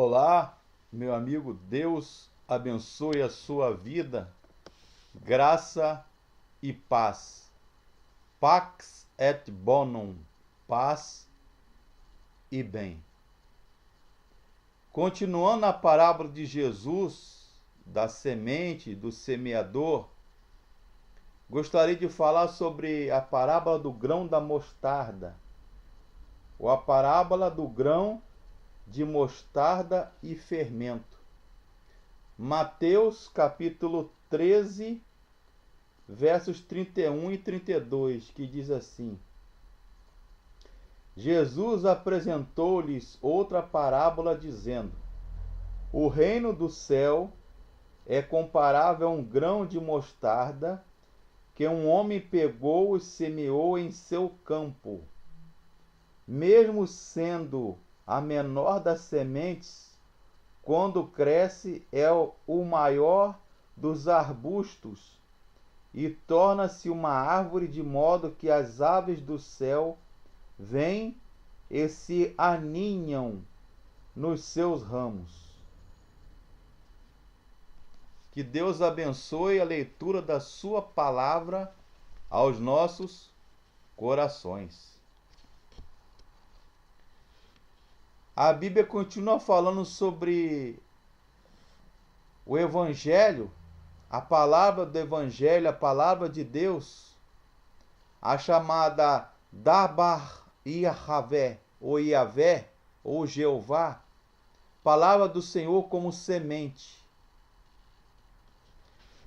Olá, meu amigo, Deus abençoe a sua vida, graça e paz. Pax et bonum, paz e bem. Continuando a parábola de Jesus, da semente, do semeador, gostaria de falar sobre a parábola do grão da mostarda, ou a parábola do grão de mostarda e fermento. Mateus capítulo 13, versos 31 e 32, que diz assim: Jesus apresentou-lhes outra parábola, dizendo: O reino do céu é comparável a um grão de mostarda que um homem pegou e semeou em seu campo. Mesmo sendo a menor das sementes, quando cresce é o maior dos arbustos e torna-se uma árvore, de modo que as aves do céu vêm e se aninham nos seus ramos. Que Deus abençoe a leitura da sua palavra aos nossos corações. A Bíblia continua falando sobre o Evangelho, a palavra do Evangelho, a palavra de Deus, a chamada Dabar Yahavé, ou Iavé, ou Jeová, palavra do Senhor como semente.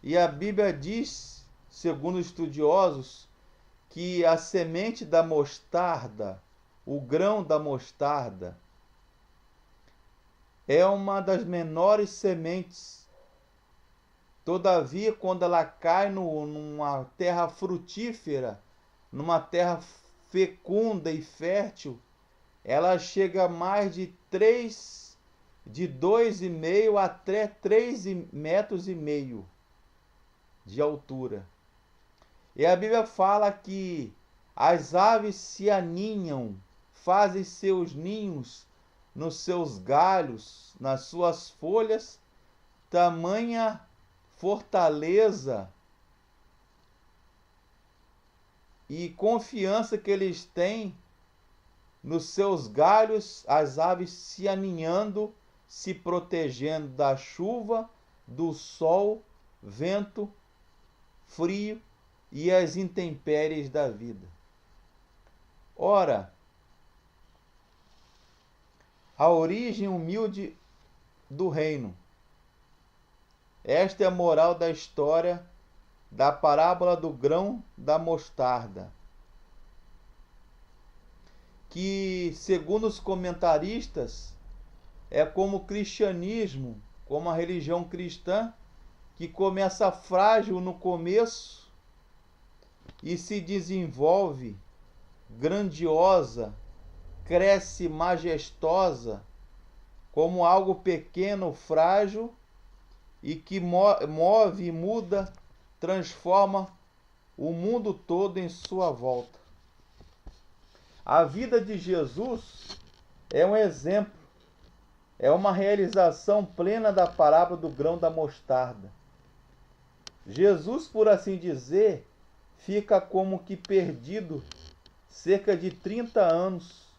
E a Bíblia diz, segundo estudiosos, que a semente da mostarda, o grão da mostarda, é uma das menores sementes. Todavia, quando ela cai numa terra frutífera, numa terra fecunda e fértil, ela chega a mais de 2,5 até 3,5 metros de altura. E a Bíblia fala que as aves se aninham, fazem seus ninhos nos seus galhos, nas suas folhas, tamanha fortaleza e confiança que eles têm nos seus galhos, as aves se aninhando, se protegendo da chuva, do sol, vento, frio e as intempéries da vida. Ora, a origem humilde do reino. Esta é a moral da história da parábola do grão da mostarda, que, segundo os comentaristas, é como o cristianismo, como a religião cristã, que começa frágil no começo e se desenvolve grandiosa, cresce majestosa, como algo pequeno, frágil, e que move e muda, transforma o mundo todo em sua volta. A vida de Jesus é um exemplo, é uma realização plena da parábola do grão da mostarda. Jesus, por assim dizer, fica como que perdido cerca de 30 anos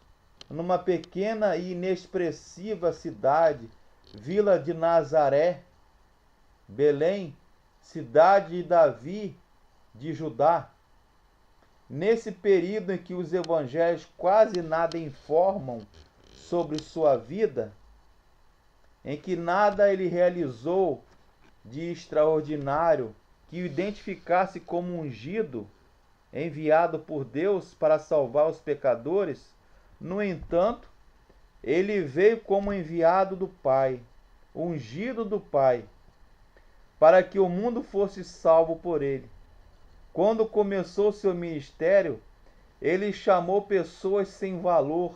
numa pequena e inexpressiva cidade, vila de Nazaré, Belém, cidade de Davi, de Judá. Nesse período em que os evangelhos quase nada informam sobre sua vida, em que nada ele realizou de extraordinário que o identificasse como ungido, enviado por Deus para salvar os pecadores, no entanto, ele veio como enviado do Pai, ungido do Pai, para que o mundo fosse salvo por ele. Quando começou seu ministério, ele chamou pessoas sem valor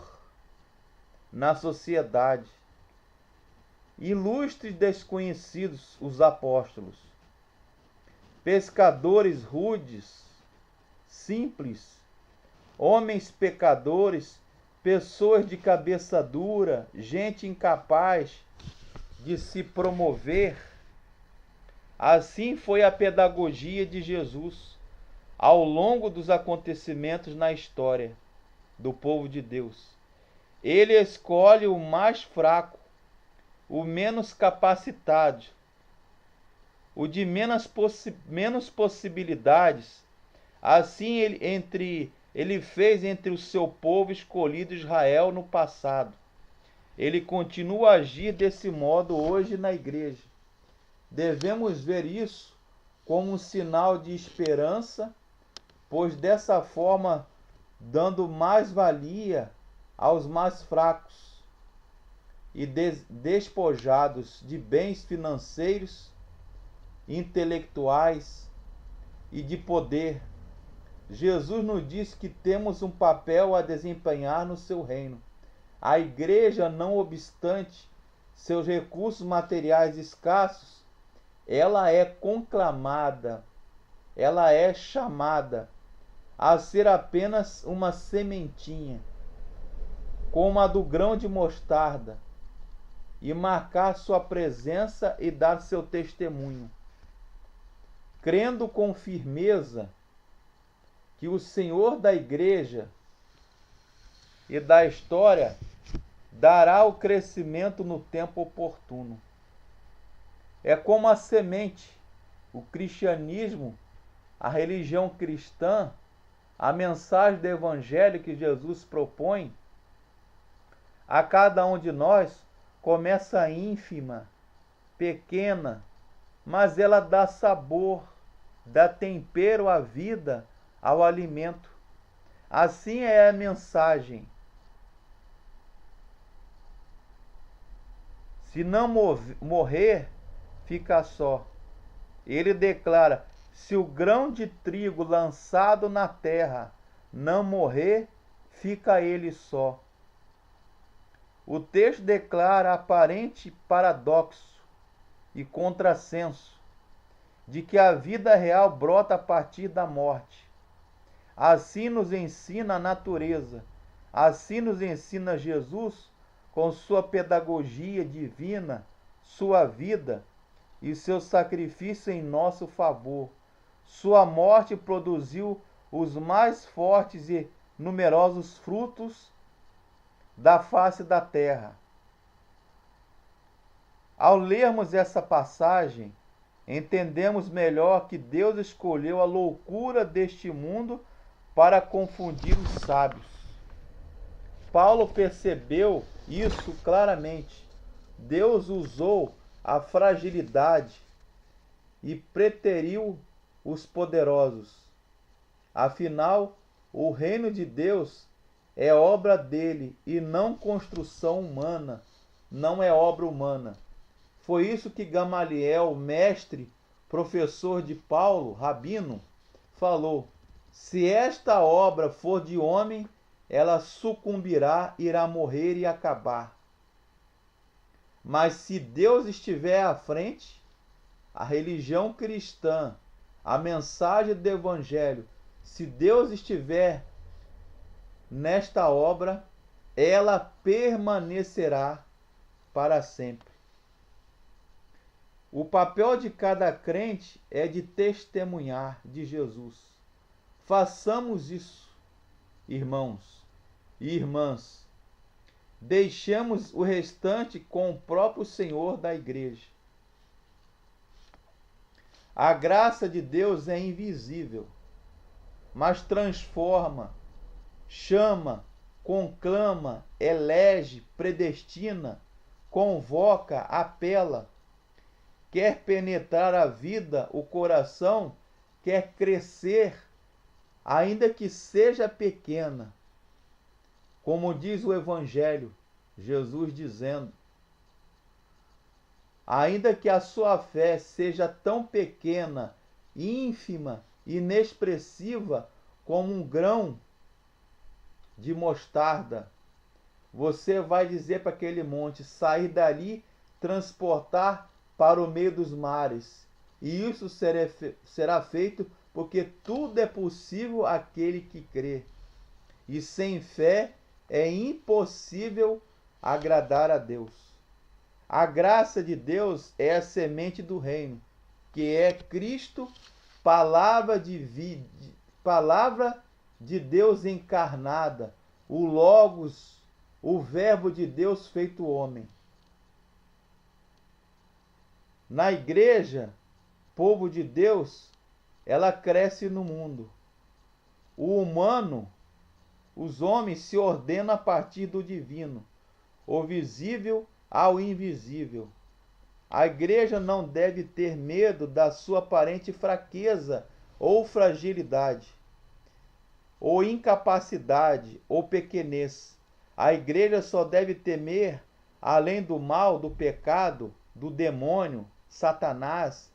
na sociedade, ilustres desconhecidos, os apóstolos, pescadores rudes, simples, homens pecadores, pessoas de cabeça dura, gente incapaz, de se promover, assim foi a pedagogia de Jesus ao longo dos acontecimentos na história do povo de Deus. Ele escolhe o mais fraco, o menos capacitado, o de menos possibilidades. Assim ele fez entre o seu povo escolhido Israel no passado. Ele continua a agir desse modo hoje na igreja. Devemos ver isso como um sinal de esperança, pois dessa forma dando mais valia aos mais fracos e despojados de bens financeiros, intelectuais e de poder. Jesus nos diz que temos um papel a desempenhar no seu reino. A igreja, não obstante seus recursos materiais escassos, ela é conclamada, ela é chamada a ser apenas uma sementinha, como a do grão de mostarda, e marcar sua presença e dar seu testemunho, crendo com firmeza que o Senhor da igreja e da história dará o crescimento no tempo oportuno. É como a semente, o cristianismo, a religião cristã, a mensagem do evangelho que Jesus propõe a cada um de nós começa ínfima, pequena, mas ela dá sabor, dá tempero à vida, ao alimento. Assim é a mensagem. Se não morrer, fica só. Ele declara: se o grão de trigo lançado na terra não morrer, fica ele só. O texto declara aparente paradoxo e contrassenso de que a vida real brota a partir da morte. Assim nos ensina a natureza, assim nos ensina Jesus com sua pedagogia divina, sua vida e seu sacrifício em nosso favor. Sua morte produziu os mais fortes e numerosos frutos da face da terra. Ao lermos essa passagem, entendemos melhor que Deus escolheu a loucura deste mundo para confundir os sábios. Paulo percebeu isso claramente. Deus usou a fragilidade e preteriu os poderosos. Afinal, o reino de Deus é obra dele e não construção humana, não é obra humana. Foi isso que Gamaliel, mestre, professor de Paulo, rabino, falou: se esta obra for de homem, ela sucumbirá, irá morrer e acabar. Mas se Deus estiver à frente, a religião cristã, a mensagem do evangelho, se Deus estiver nesta obra, ela permanecerá para sempre. O papel de cada crente é de testemunhar de Jesus. Façamos isso, irmãos e irmãs. Deixemos o restante com o próprio Senhor da igreja. A graça de Deus é invisível, mas transforma, chama, conclama, elege, predestina, convoca, apela, quer penetrar a vida, o coração, quer crescer, ainda que seja pequena. Como diz o Evangelho, Jesus dizendo: ainda que a sua fé seja tão pequena, ínfima, inexpressiva como um grão de mostarda, você vai dizer para aquele monte sair dali, transportar para o meio dos mares. E isso será feito porque tudo é possível àquele que crê. E sem fé é impossível agradar a Deus. A graça de Deus é a semente do reino, que é Cristo, palavra de Deus encarnada, o Logos, o Verbo de Deus feito homem. Na igreja, povo de Deus, ela cresce no mundo. O humano, os homens se ordenam a partir do divino, o visível ao invisível. A igreja não deve ter medo da sua aparente fraqueza ou fragilidade, ou incapacidade ou pequenez. A igreja só deve temer, além do mal, do pecado, do demônio, Satanás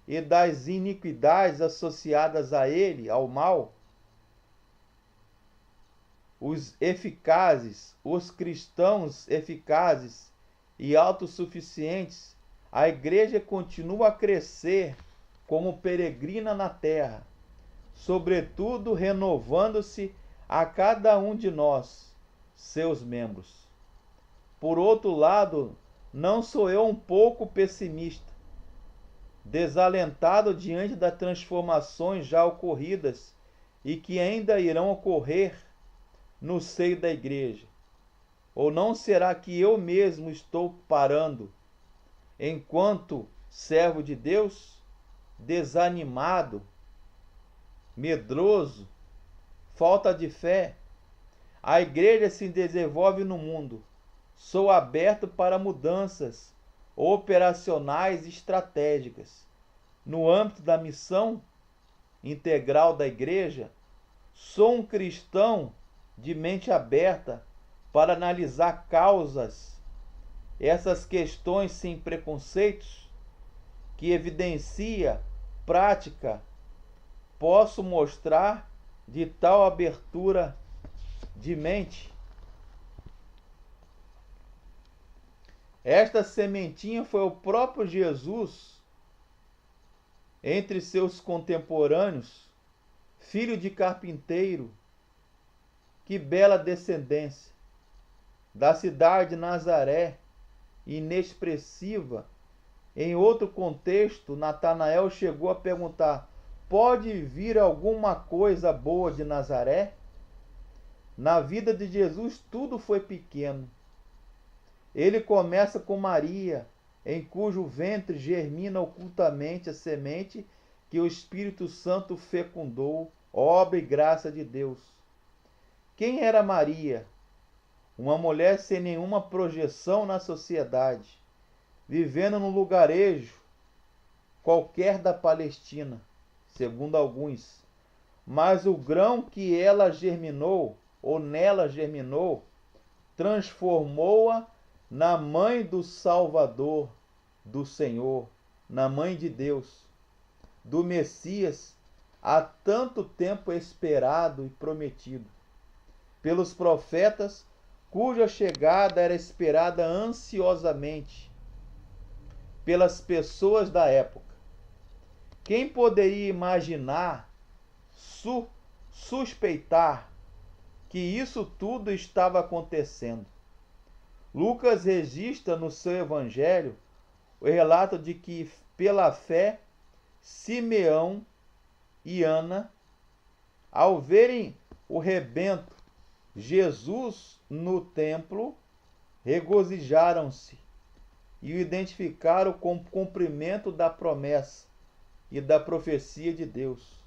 e das iniquidades associadas a ele, ao mal, os eficazes, os cristãos eficazes e autossuficientes. A igreja continua a crescer como peregrina na terra, sobretudo renovando-se a cada um de nós, seus membros. Por outro lado, não sou eu um pouco pessimista, desalentado diante das transformações já ocorridas e que ainda irão ocorrer no seio da igreja? Ou não será que eu mesmo estou parando, enquanto servo de Deus, desanimado, medroso, falta de fé? A igreja se desenvolve no mundo. Sou aberto para mudanças operacionais e estratégicas. No âmbito da missão integral da igreja, sou um cristão de mente aberta para analisar causas, essas questões sem preconceitos, que evidencia prática. Posso mostrar de tal abertura de mente? Esta sementinha foi o próprio Jesus, entre seus contemporâneos, filho de carpinteiro. Que bela descendência! Da cidade de Nazaré, inexpressiva. Em outro contexto, Natanael chegou a perguntar: pode vir alguma coisa boa de Nazaré? Na vida de Jesus tudo foi pequeno. Ele começa com Maria, em cujo ventre germina ocultamente a semente que o Espírito Santo fecundou, obra e graça de Deus. Quem era Maria? Uma mulher sem nenhuma projeção na sociedade, vivendo num lugarejo qualquer da Palestina, segundo alguns. Mas o grão que ela germinou, ou nela germinou, transformou-a na mãe do Salvador, do Senhor, na mãe de Deus, do Messias, há tanto tempo esperado e prometido pelos profetas, cuja chegada era esperada ansiosamente pelas pessoas da época. Quem poderia imaginar, suspeitar que isso tudo estava acontecendo? Lucas registra no seu evangelho o relato de que, pela fé, Simeão e Ana, ao verem o rebento Jesus no templo, regozijaram-se e o identificaram com o cumprimento da promessa e da profecia de Deus.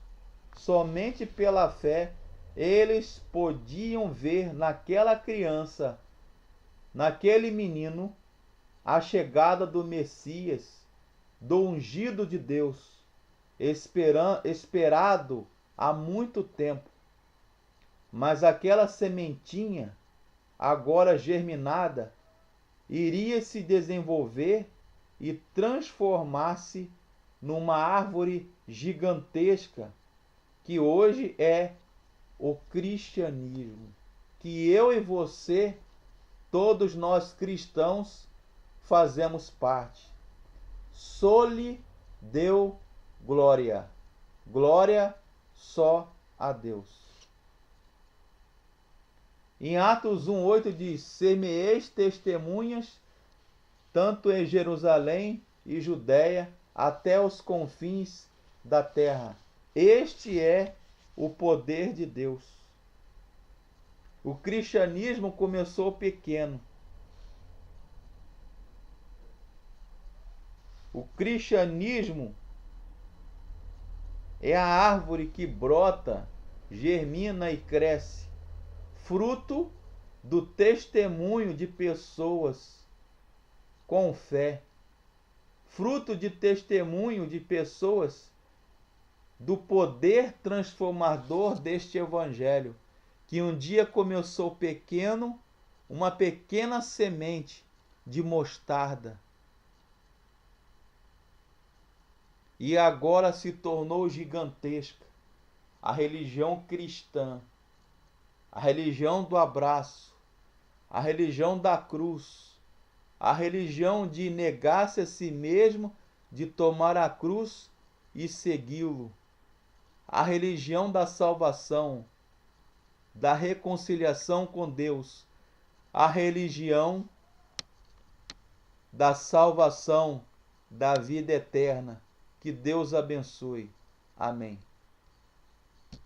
Somente pela fé eles podiam ver naquela criança, naquele menino, a chegada do Messias, do ungido de Deus, esperado há muito tempo. Mas aquela sementinha, agora germinada, iria se desenvolver e transformar-se numa árvore gigantesca, que hoje é o cristianismo, que eu e você, todos nós cristãos, fazemos parte. Só-lhe deu glória. Glória só a Deus. Em Atos 1,8 diz: semeeis testemunhas tanto em Jerusalém e Judéia, até os confins da terra. Este é o poder de Deus. O cristianismo começou pequeno. O cristianismo é a árvore que brota, germina e cresce, fruto do testemunho de pessoas com fé, fruto de testemunho de pessoas do poder transformador deste evangelho, que um dia começou pequeno, uma pequena semente de mostarda, e agora se tornou gigantesca. A religião cristã, a religião do abraço, a religião da cruz, a religião de negar-se a si mesmo, de tomar a cruz e segui-lo, a religião da salvação, da reconciliação com Deus, a religião da salvação, da vida eterna. Que Deus abençoe. Amém.